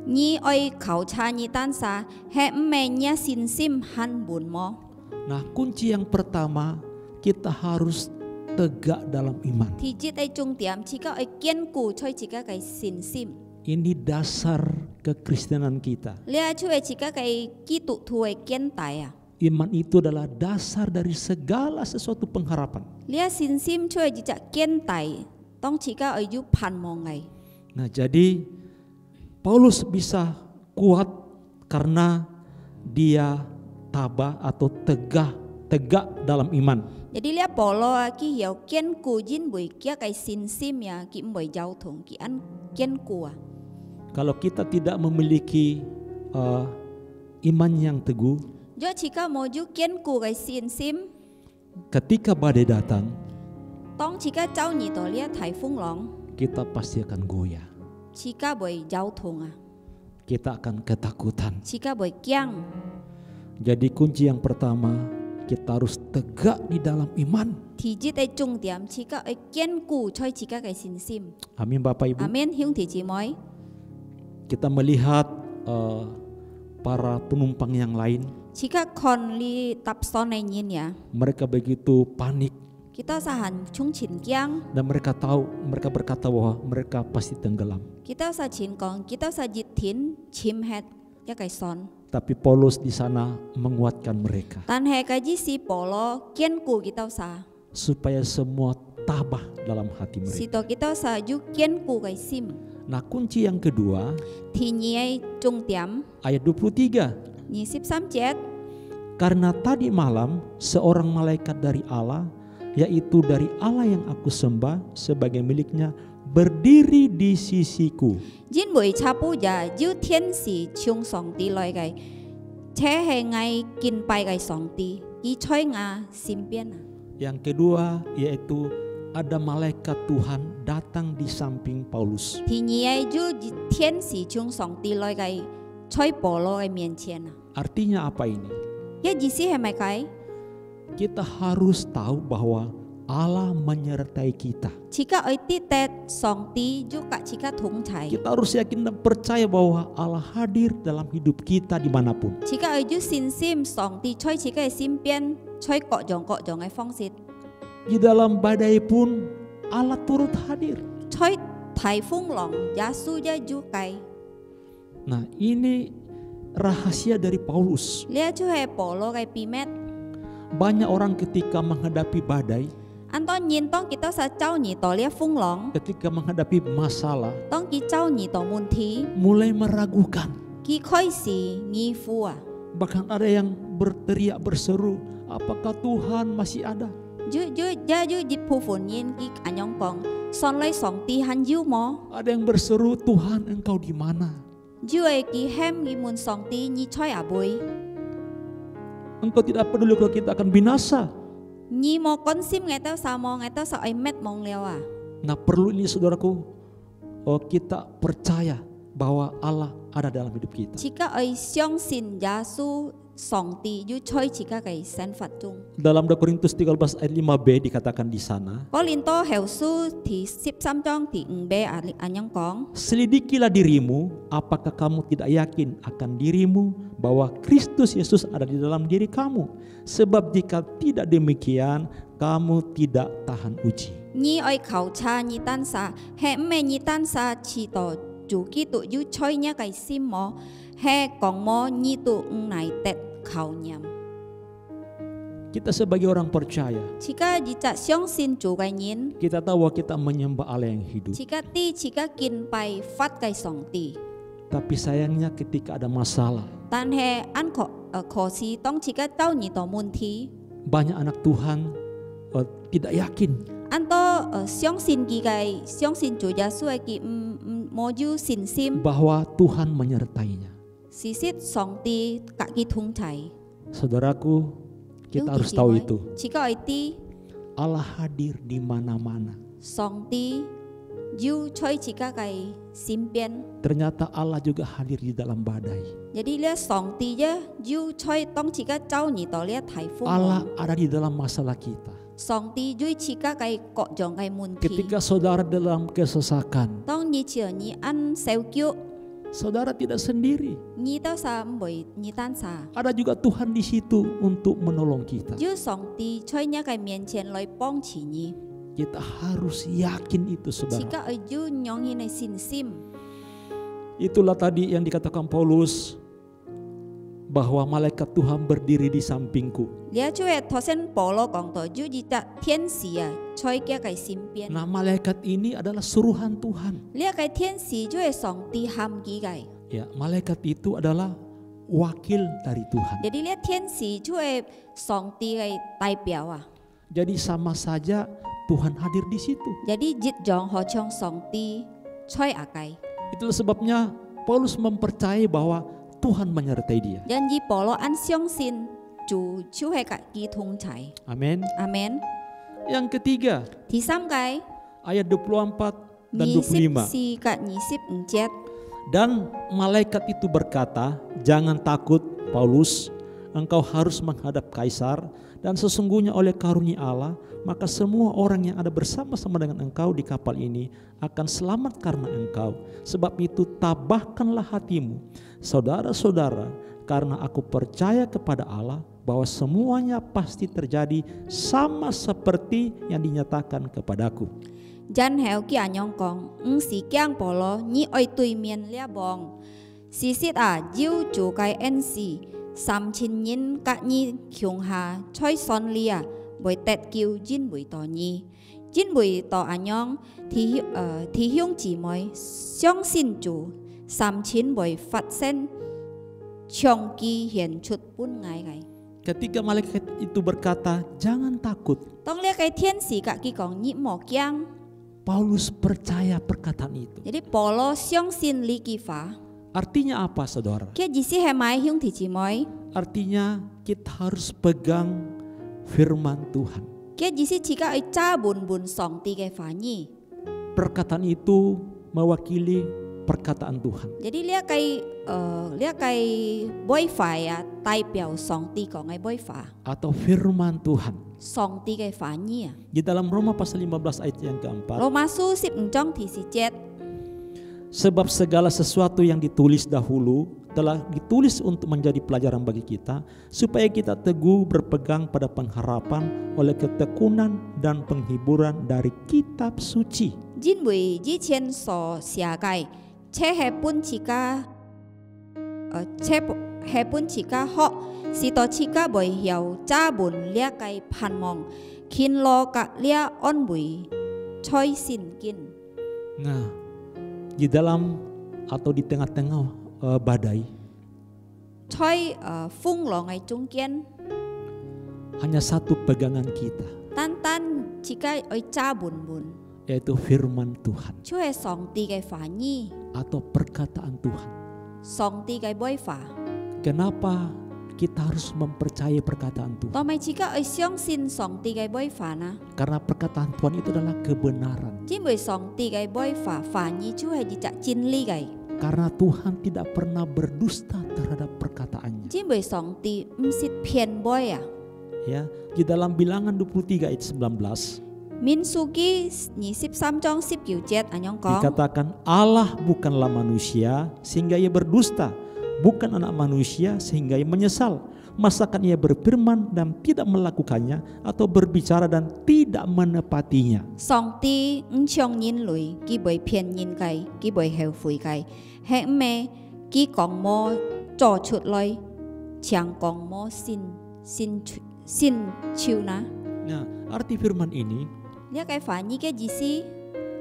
Nhi oi khảo tra nhi tan sa he me nya sin sim han bun mo. Nah, kunci yang pertama, kita harus tegak dalam iman. Thì jit ai chung tiam chika oi kiên cù choi chika kai sin sim. Ini dasar kekristenan kita. Lia chu ai chika kai ki tu thu ai kiên tai à. Iman itu adalah dasar dari segala sesuatu pengharapan. Lia sin sim chu ai jicha kiên tai tong chika oi yu pan mo ngai. Nah, jadi Paulus bisa kuat karena dia tabah atau tegak dalam iman. Jadi lia polo ki hiao kiên cù jin bui kia kai sin sim ya ki mboi giao thong ki an kiên cù à. Kalau kita tidak memiliki iman yang teguh, Jo chika mo ju kiên cù kai sin sim ketika badai datang, tong chika chao nhi to lia thai phung long kita pasti akan goyah. chika boi giao thong à. Kita akan ketakutan. Chika boi kiang. Jadi kunci yang pertama, kita harus tegak di dalam iman. Thì jit ai chung tiam chika oi kiên cù choi chika kai sin sim. Amin Bapak Ibu. Amen hiung thì chị moi. Kita melihat para penumpang yang lain, Chika kon li tap son ai nyin ya. mereka begitu panik Kita sahan chung chin kiang. dan mereka berkata bahwa mereka pasti tenggelam. Kita sa chin kong kita sa jit thin chim het ya kai son. Tapi Paulus di sana menguatkan mereka Tan he kai ji si polo kiên cù kita sa. supaya semua tabah dalam hati mereka. Si to kita sa ju kiên cù kai sim. Nah, kunci yang kedua, Thì nhi ai chung tiam ayat 23. nhi sip sam jet. Karena tadi malam seorang malaikat dari Allah, yaitu dari Allah yang aku sembah sebagai miliknya, berdiri di sisiku. Jin bui cha pu ja ju thiên si chung song ti loi kai. Che he ngai kin pai kai song ti. I choi nga sim pian. Yang kedua yaitu ada malaikat Tuhan datang di samping Paulus. Thì nhi ai ju thiên si chung song ti loi kai. Choi polo ai mien chen. Artinya apa ini? Ya ji si he mai kai. Kita harus tahu bahwa Allah menyertai kita. Chika oi ti tet song ti ju ka chika thung chai. Kita harus yakin dan percaya bahwa Allah hadir dalam hidup kita dimanapun. Chika oi ju sin sim song ti choi chika ai sim pian. Choi kok jong ai phong sit. Di dalam badai pun Allah turut hadir. Choi thai phung long ya su ya ju kai. Nah, ini rahasia dari Paulus. Lia chu he polo kai pimet. Banyak orang ketika menghadapi badai, Anton nyin tong kita sa chao nhi to lia phung long. ketika menghadapi masalah, Tong ki chao nhi to mun thi. mulai meragukan. Ki khoi si ngi fu à. Bahkan ada yang berteriak berseru, apakah Tuhan masih ada? Ju jit pu phun yin ki anyong kong. Son lai song ti han yu mo. Ada yang berseru, Tuhan engkau di mana? Ju ai ki hem gi mun song ti nhi choi a bui. Engkau tidak peduli kalau kita akan binasa. Nhi mo kon sim ngai ta sa ai met mong leo à. Nah, perlu ini saudaraku, kita percaya bahwa Allah ada dalam hidup kita. Chika ai xiong sin ya su song ti yu choi chika kai sen fat chung. Dalam 2 Korintus 13 ayat 5b dikatakan di sana, Có liên to heo su thì 13 trang thì be anyang kong. selidikilah dirimu, apakah kamu tidak yakin akan dirimu bahwa Kristus Yesus ada di dalam diri kamu? Sebab jika tidak demikian, kamu tidak tahan uji. Nhi oi khảo tra nhi tan sa, he me nhi tan sa chi to chủ ký tụ yu choi nha cái sim mo, he kong mo nhi tụ nai tet khảo nhầm. Kita sebagai orang percaya, Jika jika xiong sin chủ cái nhìn, kita tahu bahwa kita menyembah Allah yang hidup. jika ti jika kin pai phát cái song ti, Tapi sayangnya ketika ada masalah, tan he an khó si tong jika tao nhi to mun thi, banyak anak Tuhan tidak yakin an to xiong sin ki cái xiong sin chủ gia suai ki mo yu sin sim, bahwa Tuhan menyertainya. si sit song ti ka ki thung chai. Saudaraku, kita Yung harus ti tahu moi, itu. Jika oi ti Allah hadir di mana-mana. song ti yu choi jika cái sim bian. Ternyata Allah juga hadir di dalam badai. Jadi lihat song ti je yu choi tong jika chau ni to lihat typhoon. Allah ada di dalam masalah kita. Song ti yu jika cái kok jong cái mun thi. Ketika saudara dalam kesesakan, Tong ni chiu ni an seu kyu saudara tidak sendiri. ni tao sa mboi ni tan sa. Ada juga Tuhan di situ untuk menolong kita. Yu song ti choi nya cái mian chen loi pong chi ni. Kita harus yakin itu, saudara. Jika oi yu nyong hi nei sin sim. Itulah tadi yang dikatakan Paulus, bahwa malaikat Tuhan berdiri di sampingku. Lihat cuy thosen polo kong to yu jita thiên si ya choi kia cái sim bian. Nah, malaikat ini adalah suruhan Tuhan. Lihat cái thiên si cuy song ti ham ki cái. Ya, malaikat itu adalah wakil dari Tuhan. Jadi lihat thiên si cuy song ti cái tai biểu à. Jadi sama saja Tuhan hadir di situ. Jadi jit jong ho chong song ti choi akai. Itulah sebabnya Paulus mempercayai bahwa Tuhan menyertai dia. Janji polo an xiong sin chủ chú hay cả kỳ thung chai. Amin. Amen. Yang ketiga, Thì sam cái ayat 24 dan nhị sip 25. si cả nhị sip chết. Dan malaikat itu berkata, "Jangan takut, Paulus, engkau harus menghadap kaisar, dan sesungguhnya oleh karunia Allah, maka semua orang yang ada bersama-sama dengan engkau di kapal ini akan selamat karena engkau. Sebab itu tabahkanlah hatimu, saudara-saudara, karena aku percaya kepada Allah bahwa semuanya pasti terjadi sama seperti yang dinyatakan kepadaku." Jan heo kia nyong kong si kiang polo nhị oi tui miên lia bong. Si sit à jiu chủ cái NC sam chin yin cả nhị khiung ha choi son lia bồi tẹt kiu jin bùi tò nhị. Jin bùi tò nhong thì hiung chỉ moi xiong xin chủ sam chin bồi phát sen chong ki hiền chut pun ngai gai. Ketika malaikat itu berkata, "Jangan takut," Tong lihat cái thiên sĩ cả ki kong nhị mò kiang. Paulus percaya perkataan itu. Jadi polo xiong xin li ki fa. Artinya apa, saudara? Kia jisi he mai hiung thì chỉ moi. Artinya kita harus pegang firman Tuhan. Kia jisi jika oi cha bun bun song ti cái fa nhi. Perkataan itu mewakili perkataan Tuhan. Jadi lihat cái boy fa ya tai biểu song ti ko ngai boy fa. Atau firman Tuhan. Song ti cái fa nhi à. Di dalam Roma pasal 15 ayat yang keempat. Roma su sip trong thì si chết. Sebab segala sesuatu yang ditulis dahulu telah ditulis untuk menjadi pelajaran bagi kita, supaya kita teguh berpegang pada pengharapan oleh ketekunan dan penghiburan dari kitab suci. Jin bui ji chen so xia gai. Che he pun chika che he pun chika ho si to chika boy hiao cha bun lia kai pan mong kin lo ka lia on bui choi sin kin. Nah, di dalam atau di tengah-tengah badai, Choi phung lo ngai trung kian hanya satu pegangan kita, tan tan chika oi cha bun bun. yaitu firman Tuhan Chú he song ti cái fa nhi, atau perkataan Tuhan. song ti cái boy fa. Kenapa kita harus mempercayai perkataan Tuhan? To mai chika oi xiong sin song ti cái boy fa na. Karena perkataan Tuhan itu adalah kebenaran. Jin bui song ti cái boy fa nhi chú he ji cha chin li gai. Karena Tuhan tidak pernah berdusta terhadap perkataannya. Chính bởi song ti sit phiền boy à. Ya, di dalam Bilangan 23 ayat 19 Min sugi ni sip samjong sip kiujet anyong kong. dikatakan Allah bukanlah manusia sehingga ia berdusta, bukan anak manusia sehingga ia menyesal. Masakan ia berfirman dan tidak melakukannya, atau berbicara dan tidak menepatinya. Song ti chong yin lui ki bởi phiền yin kai, ki bởi heo phui kai. Hẹn mê ki kong mo cho chut loi, chiang kong mo sin chiu na. Nah, arti firman ini, Lia kai fa ni ke jisi.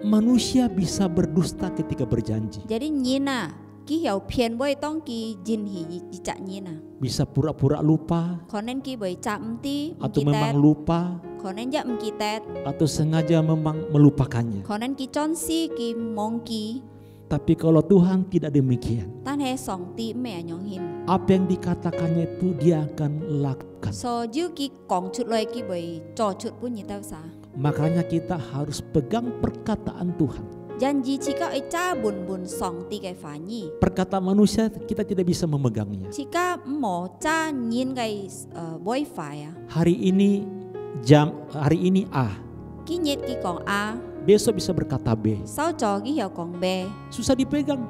manusia bisa berdusta ketika berjanji. Jadi nyina ki hiao phiền boy tong ki jin hi ji cha nyina. Bisa pura-pura lupa, Konen ki bởi chạm ti atau memang lupa, konen ja mkitet. atau sengaja memang melupakannya. Konen ki chon si ki mong ki. Tapi kalau Tuhan tidak demikian, Tan he song ti me anyong hin. apa yang dikatakannya itu dia akan lakukan. So ju ki kong chut loi ki bởi cho chut pun ni tau sa. Makanya kita harus pegang perkataan Tuhan. Janji jika cha bun bun song ti kai fa ni. Perkataan manusia kita tidak bisa memegangnya. Jika mo cha nyin kai boy fa ya. Hari ini A, Ki nyet ki kong a, besok bisa berkata B. sau cho ki hiao kong b. Susah dipegang.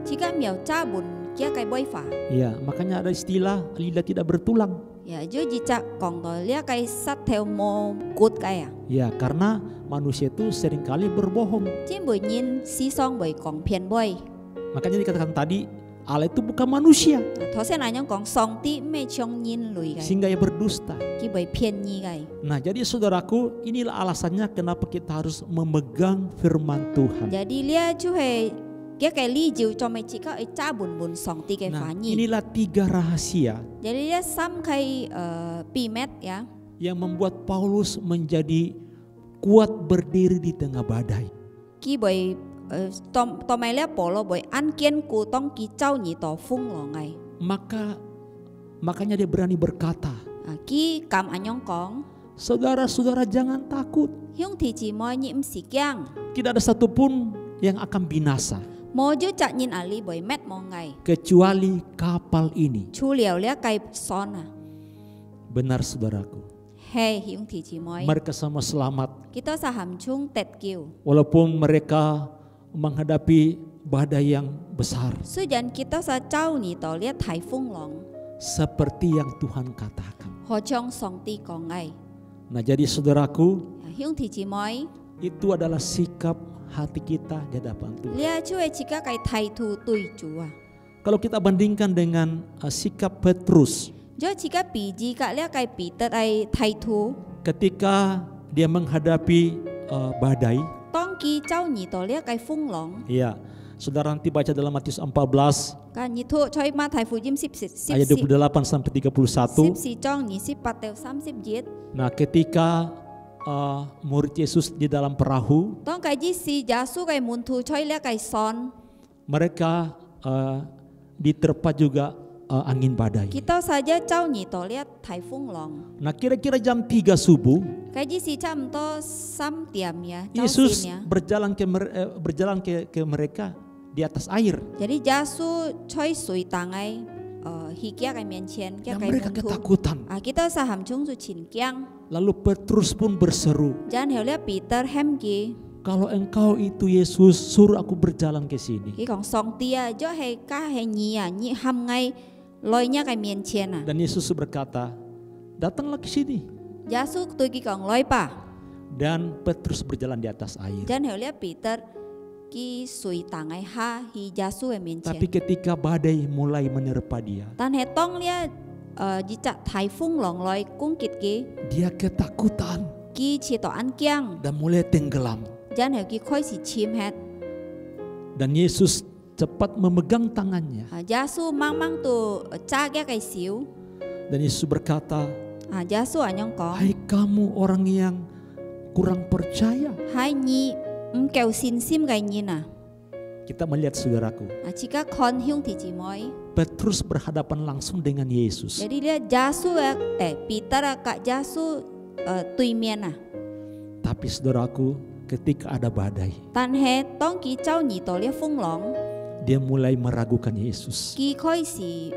Jika miao cha bun kia kai boy fa. Ya, makanya ada istilah lidah tidak bertulang. Ya ju ji cha kong to lia kai sat theo mo kut kai ya. Ya, karena manusia itu seringkali berbohong. Jin boy nyin si song boy kong phiền boy. Makanya dikatakan tadi, Allah itu bukan manusia Thọ sen anyong kong song ti me chong nyin lui kai. sehingga ia berdusta. Ki boy phiền nyi kai. Nah, jadi saudaraku, inilah alasannya kenapa kita harus memegang firman Tuhan. Jadi lia chu he kia kai li jiu cho me chi ka cha bun bun song ti kai fa Nah, nyi. inilah 3 rahasia Jadi dia sam kai pi met ya. yang membuat Paulus menjadi kuat berdiri di tengah badai. Ki boy to mai lia polo boy an kian ku tong ki chau ni to fung lo ngai. Makanya dia berani berkata, Ki kam anyong kong saudara-saudara jangan takut. hyung thi chi mo nyi si kyang. Tidak ada satupun yang akan binasa Mo ju cha nyin ali boy met mo ngai. kecuali kapal ini. Chu liao lia kai son à. Benar saudaraku, Hey hyung thi chi moi. mereka semua selamat Kita saham chung tet kiu. walaupun mereka menghadapi badai yang besar Su jan kita sa chau ni to lia thai fung long. seperti yang Tuhan katakan. Ho chong song ti ko ngai. Nah, jadi saudaraku, Hyung thi chi moi. itu adalah sikap hati kita di hadapan Tuhan. Lia chu e chika kai thai thu tui chua. Kalau kita bandingkan dengan sikap Petrus Jo chika pi ji ka lia kai pi tet ai thai thu. ketika dia menghadapi badai, Tong ki chau ni to lia kai fung long. ya, saudara nanti baca dalam Matius 14 Ka ni thu choi ma thai fu jim sip ayat 28 sampai 31. si chong ni sip pateu 30 jit. Nah, ketika murid Yesus di dalam perahu, Tong kai ji si jasu kai mun thu choi lia kai son. mereka diterpa juga angin badai. Kita saja chau ni to lia thai fung long. Nah, kira-kira jam 3 subuh, Kai ji si cham to sam tiam ya. Chau Yesus sin ya. berjalan ke mereka di atas air. Jadi jasu choi sui tangai hikia kai mien chen kia Dan kai mereka mun thu. ketakutan. Kita saham chung su chin kiang. Lalu Petrus pun berseru, Jan heu lia Peter hem ki. kalau engkau itu Yesus, suruh aku berjalan ke sini. Ki kong song tia jo he ka he nyi ya nyi ham ngai loi nya kai mien chen à. Dan Yesus berkata, datanglah ke sini. Jasu tu ki kong loi pa. Dan Petrus berjalan di atas air. Jan heu lia Peter ki sui tangai ha hi jasu e mien Tapi chen. ketika badai mulai menerpa dia, Tan he tong lia jicak thai fung long loi kung kit ki dia ketakutan ki chi to an kiang. dan mulai tenggelam. Jan heu ki khoi si chim het. Dan Yesus cepat memegang tangannya. Jasu mang mang tu cha kia kai siu. Dan Yesus berkata, Jasu anyong kong. hai kamu orang yang kurang percaya. Hai nyi kêu xin sim kai nyi na. Kita melihat saudaraku, Jika kon hyung thi chi moi. Petrus berhadapan langsung dengan Yesus. Jadi dia jasu Peter kak jasu tui mien na. Tapi saudaraku, ketika ada badai, Tan he tong ki chau nyi to lia fung long. dia mulai meragukan Yesus. Ki khoi si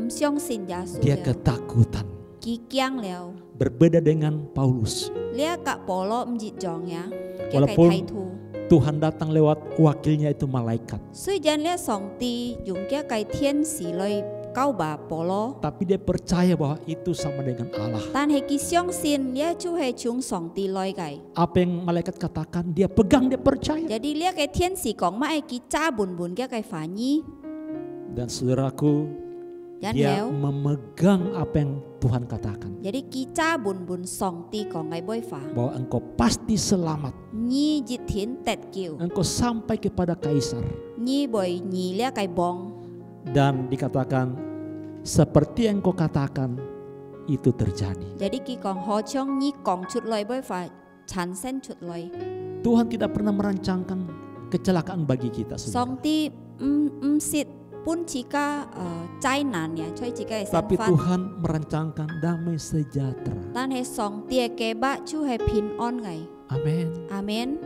相信耶稣 dia 了， ketakutan. 佢驚了。 Berbeda dengan Paulus. 呢一個保羅唔熱撞呀，佢 Walaupun 係睇圖。 Tuhan datang lewat wakilnya itu malaikat. 雖然呢上帝用嘅個天使來救拔保羅， Tapi dia percaya bahwa itu sama dengan Allah. 但係佢相信呢就係從上帝來嘅。 Apa yang malaikat katakan dia pegang, dia percaya. Jadi呢個天使講乜佢揸本嘅個反應， Dan saudaraku, 然 dia 後 memegang apa yang Tuhan katakan. jadi 佢揸本上帝講嘅規法， Bahwa engkau pasti selamat. 你一天得救， Engkau sampai kepada kaisar. 你會你呢個幫， Dan dikatakan seperti yang kau katakan itu terjadi. jadi 佢講好像你講出來規法產生出來， Tuhan tidak pernah merancangkan kecelakaan bagi kita, saudara. 上帝唔是本自家災難呀，所以自己嘅 Tapi 身份。 Tuhan merancangkan damai sejahtera. 但係上帝嘅計劃就係平安嘅， Amin. 阿們。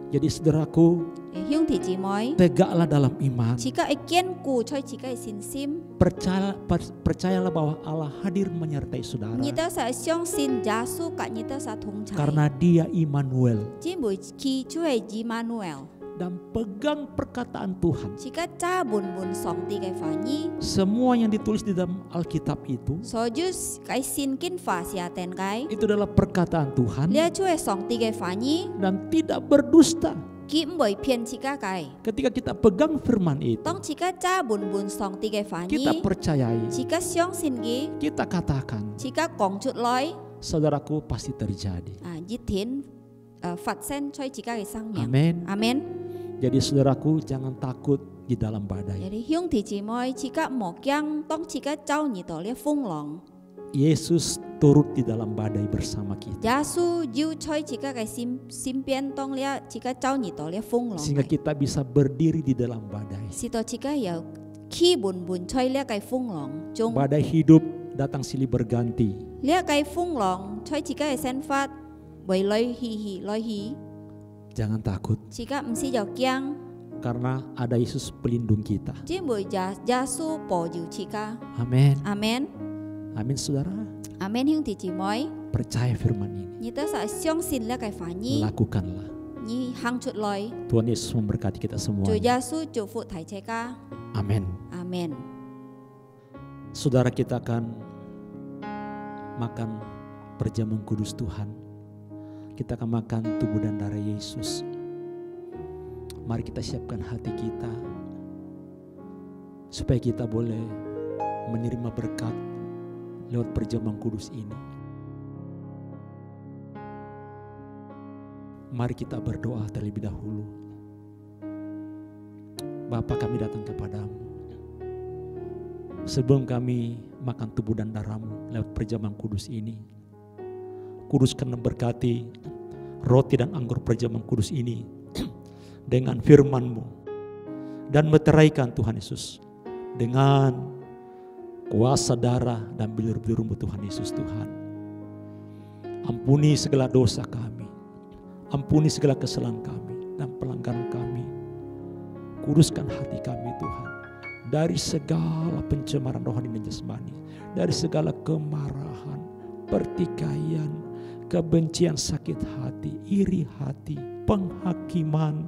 Jadi saudaraku, 兄弟姊妹， tegaklah dalam iman. 自己嘅堅固，所以自己嘅信心。 Percayalah bahwa Allah hadir menyertai saudara. 你都係相信耶穌及你都係同在。 Karena dia Immanuel. 姊妹，佢就係以馬內利， Dan pegang perkataan Tuhan. 自己揸本上帝嘅話語， Semua yang ditulis di dalam Alkitab itu, 所以喺聖經發下定嘅， itu adalah perkataan Tuhan 呢就係上帝嘅話語， dan tidak berdusta. 佢唔會騙自己嘅。 Ketika kita pegang firman itu, 當自己揸本上帝嘅話 kita 語， percayai, 自己相信嘅， kita katakan, 自己講出來， saudaraku pasti terjadi. 一天發生在自己嘅生命。 Amin. 阿們。 Jadi saudaraku jangan takut di dalam badai. Jadi 兄弟姊妹，自己莫驚，當自己走入到呢風浪， Yesus turut di dalam badai bersama kita. 耶穌要在自己嘅身邊，當呢自己走入到呢風浪， Sehingga kita bisa berdiri di dalam badai. 使到自己有企穩在呢個風浪中。 Badai hidup datang silih berganti. 呢個風浪在自己嘅身法為來去， Jangan takut 自己唔使就驚， karena ada Yesus pelindung kita. 只會耶穌保佑自己。 Amin. 阿們， Amin saudara. 阿們兄弟姊妹， Percaya firman ini. 你都係相信呢個話語， Lakukanlah. 你行出來， Tuhan Yesus memberkati kita 主 semua. 耶穌祝福大家。 Amin. 阿們。 Saudara, kita akan makan perjamuan kudus Tuhan. Kita akan makan tubuh dan darah Yesus. Mari kita siapkan hati kita supaya kita boleh menerima berkat lewat perjamuan kudus ini. Mari kita berdoa terlebih dahulu. Bapa, kami datang kepadamu. Sebelum kami makan tubuh dan darah-Mu lewat perjamuan kudus ini, kuduskan dan berkati roti dan anggur perjamuan kudus ini dengan firman-Mu, dan meteraikan Tuhan Yesus dengan kuasa darah dan bilur-bilur-Mu Tuhan Yesus. Tuhan, ampuni segala dosa kami, ampuni segala kesalahan kami dan pelanggaran kami. Kuduskan hati kami Tuhan dari segala pencemaran rohani dan jasmani, dari segala kemarahan, pertikaian, kebencian, sakit hati, iri hati, penghakiman.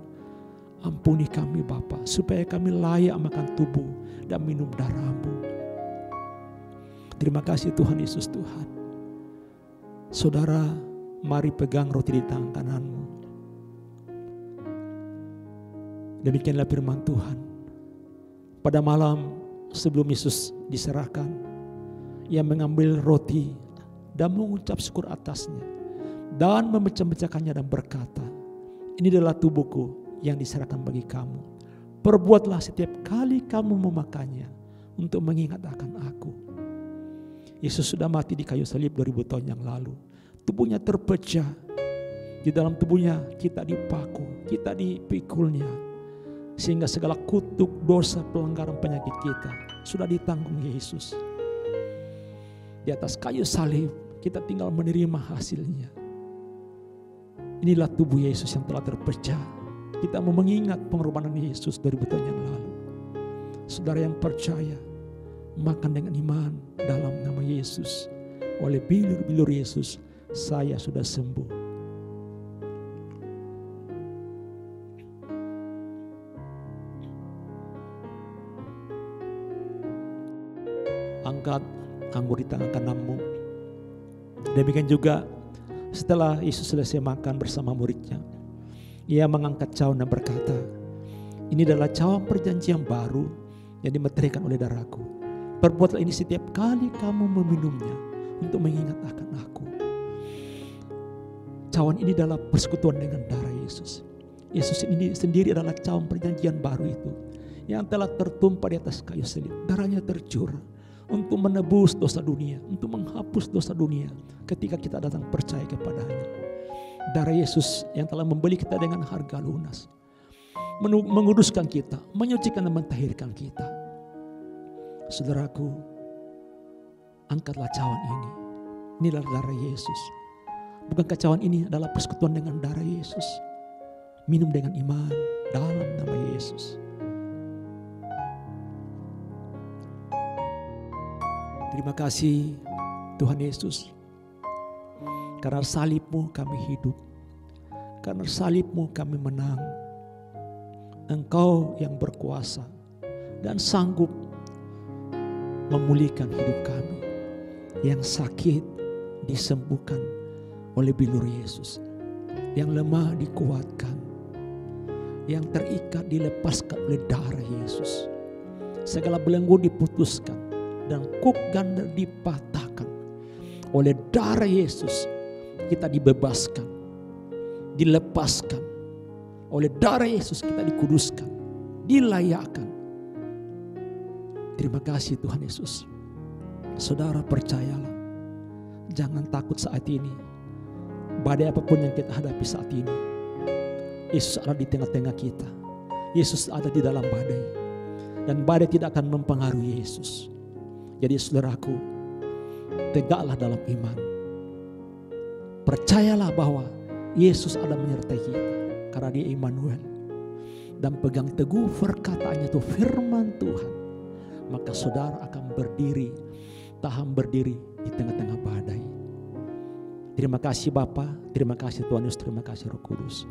Ampuni kami Bapa, supaya kami layak makan tubuh dan minum darah-Mu. Terima kasih Tuhan Yesus. Tuhan, saudara, mari pegang roti di tangan kanan-Mu. Demikianlah firman Tuhan. Pada malam sebelum Yesus diserahkan, Ia mengambil roti dan mengucap syukur atasnya dan memecah-mecahkannya dan berkata, ini adalah tubuhku yang diserahkan bagi kamu. Perbuatlah setiap kali kamu memakannya untuk mengingat akan aku. Yesus sudah mati di kayu salib 2000 tahun yang lalu. Tubuhnya terpecah. Di dalam tubuhnya kita dipaku, kita dipikulnya. Sehingga segala kutuk, dosa, pelanggaran, penyakit kita sudah ditanggung Yesus. Di atas kayu salib kita tinggal menerima hasilnya. Inilah tubuh Yesus yang telah terpecah. Kita mau mengingat pengorbanan Yesus 2000 tahun yang lalu. Saudara yang percaya, makan dengan iman dalam nama Yesus. Oleh bilur-bilur Yesus, saya sudah sembuh. Angkat anggur di tangan kananmu. Demikian juga setelah Yesus selesai makan bersama muridnya, ia mengangkat cawan dan berkata, ini adalah cawan perjanjian baru yang dimeteraikan oleh darahku. Perbuatlah ini setiap kali kamu meminumnya untuk mengingat akan aku. Cawan ini adalah persekutuan dengan darah Yesus. Yesus ini sendiri adalah cawan perjanjian baru itu yang telah tertumpah di atas kayu salib. Darahnya tercurah untuk menebus dosa dunia, untuk menghapus dosa dunia ketika kita datang percaya kepadanya. Darah Yesus yang telah membeli kita dengan harga lunas, menguduskan kita, menyucikan dan mentahirkan kita. Saudaraku, angkatlah cawan ini. Inilah darah Yesus. Bukankah cawan ini adalah persekutuan dengan darah Yesus? Minum dengan iman dalam nama Yesus. Terima kasih Tuhan Yesus. Karena salib-Mu kami hidup. Karena salib-Mu kami menang. Engkau yang berkuasa dan sanggup memulihkan hidup kami. Yang sakit disembuhkan oleh bilur Yesus. Yang lemah dikuatkan. Yang terikat dilepaskan oleh darah Yesus. Segala belenggu diputuskan dan kuk ganda dipatahkan oleh darah Yesus. Kita dibebaskan, dilepaskan oleh darah Yesus. Kita dikuduskan, dilayakkan. Terima kasih Tuhan Yesus. Saudara percayalah, jangan takut saat ini. Badai apapun yang kita hadapi saat ini, Yesus ada di tengah-tengah kita. Yesus ada di dalam badai, dan badai tidak akan mempengaruhi Yesus. Jadi saudaraku, tegaklah dalam iman. Percayalah bahwa Yesus ada menyertai kita karena Dia Immanuel. Dan pegang teguh perkataannya itu firman Tuhan. Maka saudara akan berdiri, tahan berdiri di tengah-tengah badai. Terima kasih Bapa, terima kasih Tuhan Yesus, terima kasih Roh Kudus.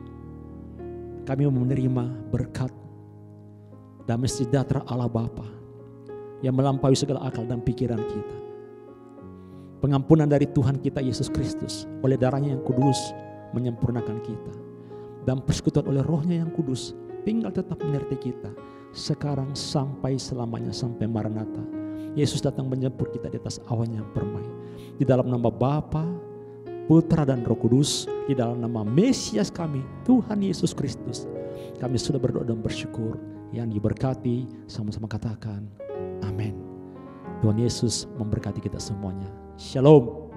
Kami menerima berkat damai sejahtera Allah Bapa yang melampaui segala akal dan pikiran kita. Pengampunan dari Tuhan kita Yesus Kristus oleh darahnya yang kudus menyempurnakan kita. Dan persekutuan oleh rohnya yang kudus tinggal tetap menyertai kita. Sekarang sampai selamanya, sampai Maranatha. Yesus datang menjemput kita di atas awan yang permai. Di dalam nama Bapa, Putra dan Roh Kudus, di dalam nama Mesias kami, Tuhan Yesus Kristus, kami sudah berdoa dan bersyukur. Yang diberkati, sama-sama katakan amin. Tuhan Yesus memberkati kita semuanya. Shalom.